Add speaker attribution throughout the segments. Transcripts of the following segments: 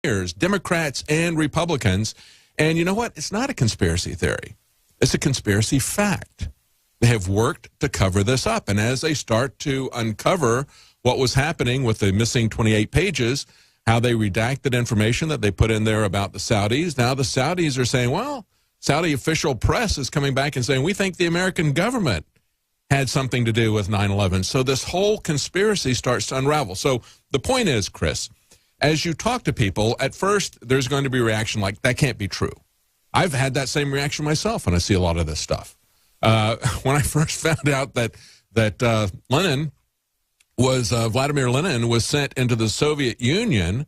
Speaker 1: years, Democrats and Republicans. And you know what? It's not a conspiracy theory. It's a conspiracy fact. They have worked to cover this up. And as they start to uncover what was happening with the missing 28 pages, how they redacted information that they put in there about the Saudis, now the Saudis are saying, well, Saudi official press is coming back and saying, we think the American government had something to do with 9/11. So this whole conspiracy starts to unravel. So the point is, Chris, as you talk to people, at first there's going to be a reaction like, that can't be true. I've had that same reaction myself when I see a lot of this stuff. When I first found out that Vladimir Lenin was sent into the Soviet Union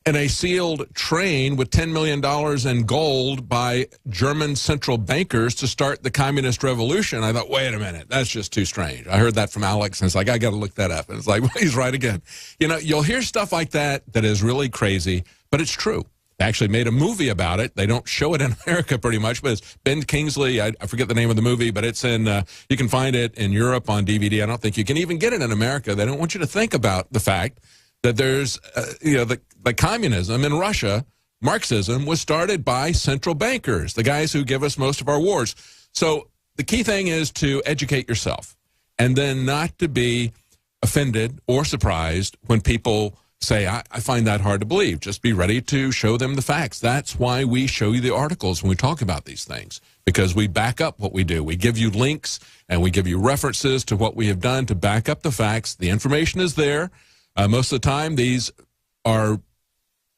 Speaker 1: in a sealed train with $10 million in gold by German central bankers to start the communist revolution, I thought, wait a minute, that's just too strange. I heard that from Alex, and it's like, I got to look that up. And it's like, well, he's right again. You know, you'll hear stuff like that is really crazy, but it's true. They actually made a movie about it. They don't show it in America pretty much, but it's Ben Kingsley. I forget the name of the movie, but it's in, you can find it in Europe on DVD. I don't think you can even get it in America. They don't want you to think about the fact that there's, the communism in Russia, Marxism, was started by central bankers, the guys who give us most of our wars. So the key thing is to educate yourself and then not to be offended or surprised when people say, I find that hard to believe. Just be ready to show them the facts. That's why we show you the articles when we talk about these things, because we back up what we do. We give you links and we give you references to what we have done to back up the facts. The information is there. Most of the time, these are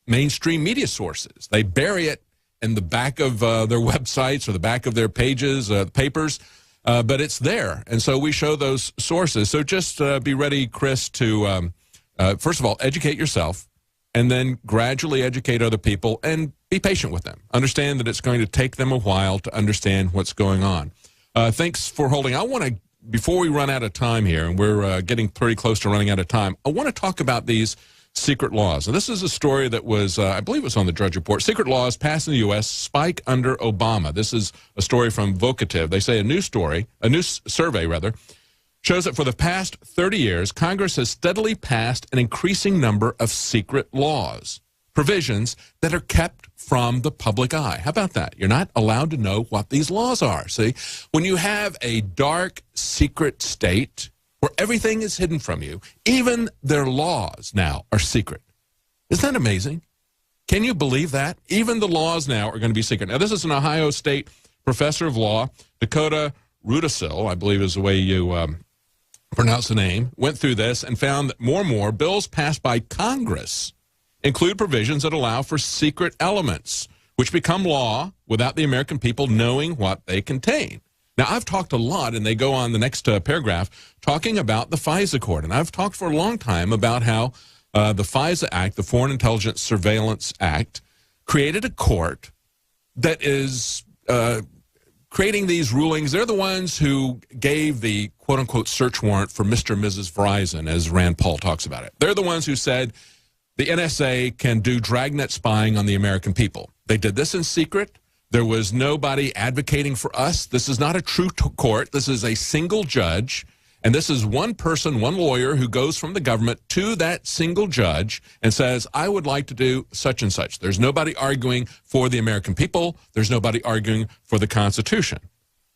Speaker 1: mainstream media sources. They bury it in the back of their websites or the back of their pages, papers, but it's there. And so we show those sources. So just be ready, Chris, to, first of all, educate yourself and then gradually educate other people and be patient with them. Understand that it's going to take them a while to understand what's going on. Thanks for holding. I want to, before we run out of time here, and we're getting pretty close to running out of time, I want to talk about these secret laws. And this is a story that was, I believe it was on the Drudge Report. Secret laws passed in the U.S. spike under Obama. This is a story from Vocative. They say a new survey, shows that for the past 30 years, Congress has steadily passed an increasing number of secret laws, provisions that are kept from the public eye. How about that? You're not allowed to know what these laws are. See, when you have a dark, secret state where everything is hidden from you, even their laws now are secret. Isn't that amazing? Can you believe that? Even the laws now are going to be secret. Now, this is an Ohio State professor of law, Dakota Rudisill, I believe is the way you pronounce the name, went through this and found that more and more bills passed by Congress include provisions that allow for secret elements, which become law without the American people knowing what they contain. Now, I've talked a lot, and they go on the next paragraph, talking about the FISA court. And I've talked for a long time about how the FISA Act, the Foreign Intelligence Surveillance Act, created a court that is creating these rulings. They're the ones who gave the quote-unquote search warrant for Mr. and Mrs. Verizon, as Rand Paul talks about it. They're the ones who said the NSA can do dragnet spying on the American people. They did this in secret. There was nobody advocating for us. This is not a true court. This is a single judge, and this is one person, one lawyer who goes from the government to that single judge and says, I would like to do such and such. There's nobody arguing for the American people. There's nobody arguing for the Constitution.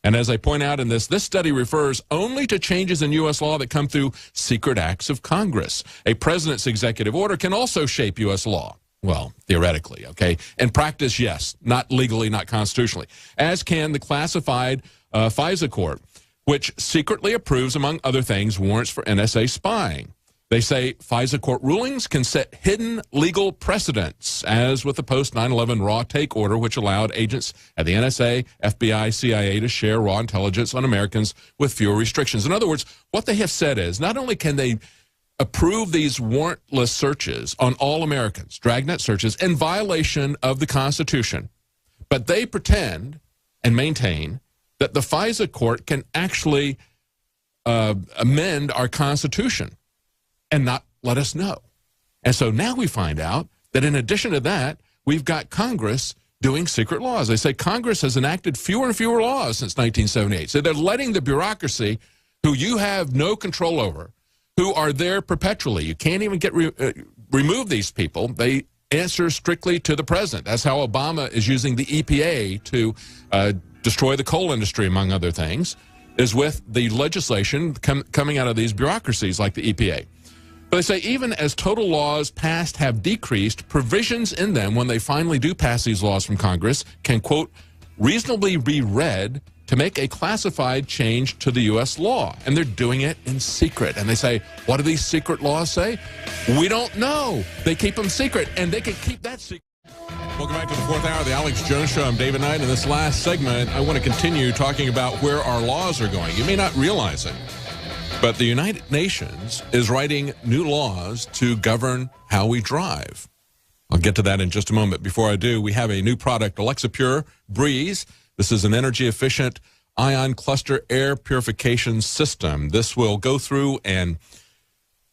Speaker 1: And as I point out in this study refers only to changes in U.S. law that come through secret acts of Congress. A president's executive order can also shape U.S. law. Well, theoretically, okay? In practice, yes. Not legally, not constitutionally. As can the classified FISA court, which secretly approves, among other things, warrants for NSA spying. They say FISA court rulings can set hidden legal precedents, as with the post-9/11 raw take order, which allowed agents at the NSA, FBI, CIA to share raw intelligence on Americans with fewer restrictions. In other words, what they have said is not only can they approve these warrantless searches on all Americans, dragnet searches, in violation of the Constitution, but they pretend and maintain that the FISA court can actually amend our Constitution and not let us know. And so now we find out that in addition to that, we've got Congress doing secret laws. They say Congress has enacted fewer and fewer laws since 1978. So they're letting the bureaucracy, who you have no control over, who are there perpetually. You can't even get remove these people. They answers strictly to the president. That's how Obama is using the EPA to destroy the coal industry, among other things, is with the legislation coming out of these bureaucracies like the EPA. But they say even as total laws passed have decreased, provisions in them, when they finally do pass these laws from Congress, can, quote, reasonably be read to make a classified change to the U.S. law. And they're doing it in secret. And they say, what do these secret laws say? We don't know. They keep them secret, and they can keep that secret. Welcome back to the fourth hour of the Alex Jones Show. I'm David Knight. In this last segment, I want to continue talking about where our laws are going. You may not realize it, but the United Nations is writing new laws to govern how we drive. I'll get to that in just a moment. Before I do, we have a new product, Alexa Pure Breeze. This is an energy-efficient ion cluster air purification system. This will go through and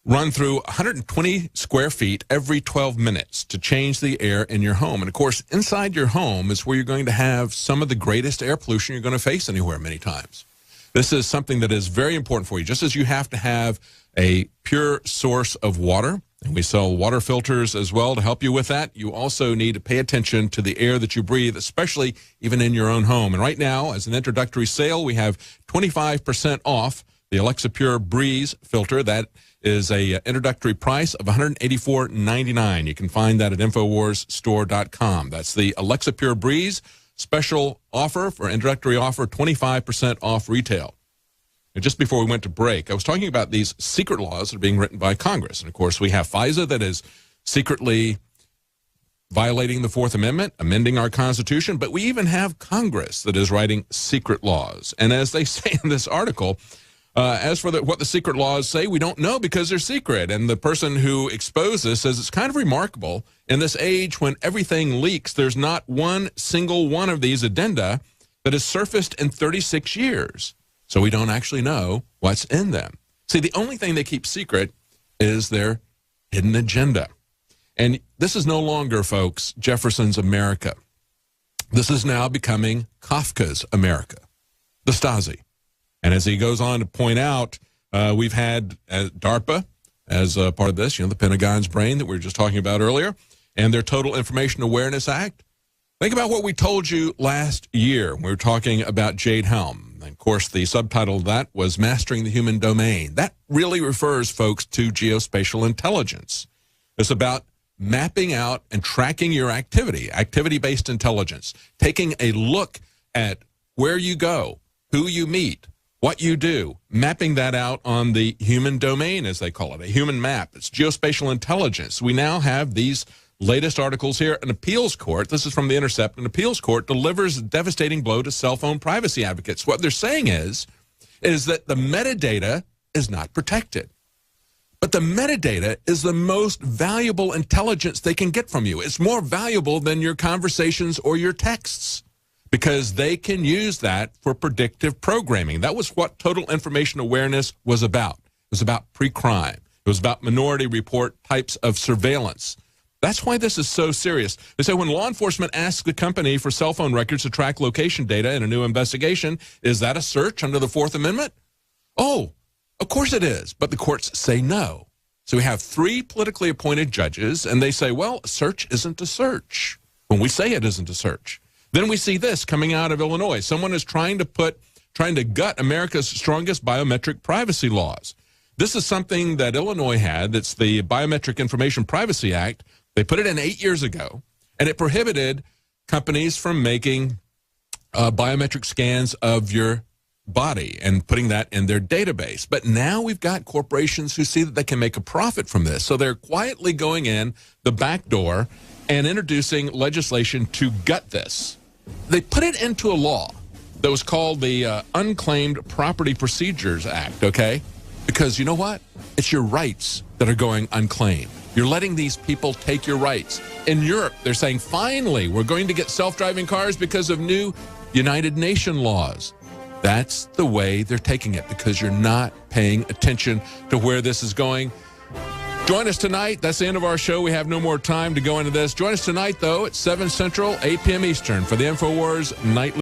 Speaker 1: run through 120 square feet every 12 minutes to change the air in your home. And, of course, inside your home is where you're going to have some of the greatest air pollution you're going to face anywhere many times. This is something that is very important for you. Just as you have to have a pure source of water, and we sell water filters as well to help you with that, you also need to pay attention to the air that you breathe, especially even in your own home. And right now, as an introductory sale, we have 25% off the Alexa Pure Breeze filter. That is a introductory price of $184.99. You can find that at InfoWarsStore.com. That's the Alexa Pure Breeze special offer for introductory offer, 25% off retail. And just before we went to break, I was talking about these secret laws that are being written by Congress. And, of course, we have FISA that is secretly violating the Fourth Amendment, amending our Constitution, but we even have Congress that is writing secret laws. And as they say in this article, as for what the secret laws say, we don't know because they're secret. And the person who exposed this says it's kind of remarkable in this age when everything leaks, there's not one single one of these addenda that has surfaced in 36 years. So we don't actually know what's in them. See, the only thing they keep secret is their hidden agenda. And this is no longer, folks, Jefferson's America. This is now becoming Kafka's America, the Stasi. And as he goes on to point out, we've had DARPA as a part of this, the Pentagon's brain that we were just talking about earlier, and their Total Information Awareness Act. Think about what we told you last year. We were talking about Jade Helm. And of course, the subtitle of that was Mastering the Human Domain. That really refers, folks, to geospatial intelligence. It's about mapping out and tracking your activity, activity-based intelligence, taking a look at where you go, who you meet, what you do, mapping that out on the human domain, as they call it, a human map. It's geospatial intelligence. We now have these latest articles here. An appeals court, this is from The Intercept, an appeals court delivers a devastating blow to cell phone privacy advocates. What they're saying is that the metadata is not protected. But the metadata is the most valuable intelligence they can get from you. It's more valuable than your conversations or your texts because they can use that for predictive programming. That was what Total Information Awareness was about. It was about pre-crime. It was about minority report types of surveillance. That's why this is so serious. They say when law enforcement asks the company for cell phone records to track location data in a new investigation, is that a search under the Fourth Amendment? Oh, of course it is, but the courts say no. So we have 3 politically appointed judges, and they say, well, a search isn't a search when we say it isn't a search. Then we see this coming out of Illinois. Someone is trying to gut America's strongest biometric privacy laws. This is something that Illinois had. That's the Biometric Information Privacy Act. They put it in 8 years ago, and it prohibited companies from making biometric scans of your body and putting that in their database. But now we've got corporations who see that they can make a profit from this. So they're quietly going in the back door and introducing legislation to gut this. They put it into a law that was called the Unclaimed Property Procedures Act, okay? Because you know what? It's your rights that are going unclaimed. You're letting these people take your rights. In Europe, they're saying, finally, we're going to get self-driving cars because of new United Nations laws. That's the way they're taking it because you're not paying attention to where this is going. Join us tonight. That's the end of our show. We have no more time to go into this. Join us tonight, though, at 7 Central, 8 p.m. Eastern for the InfoWars Nightly.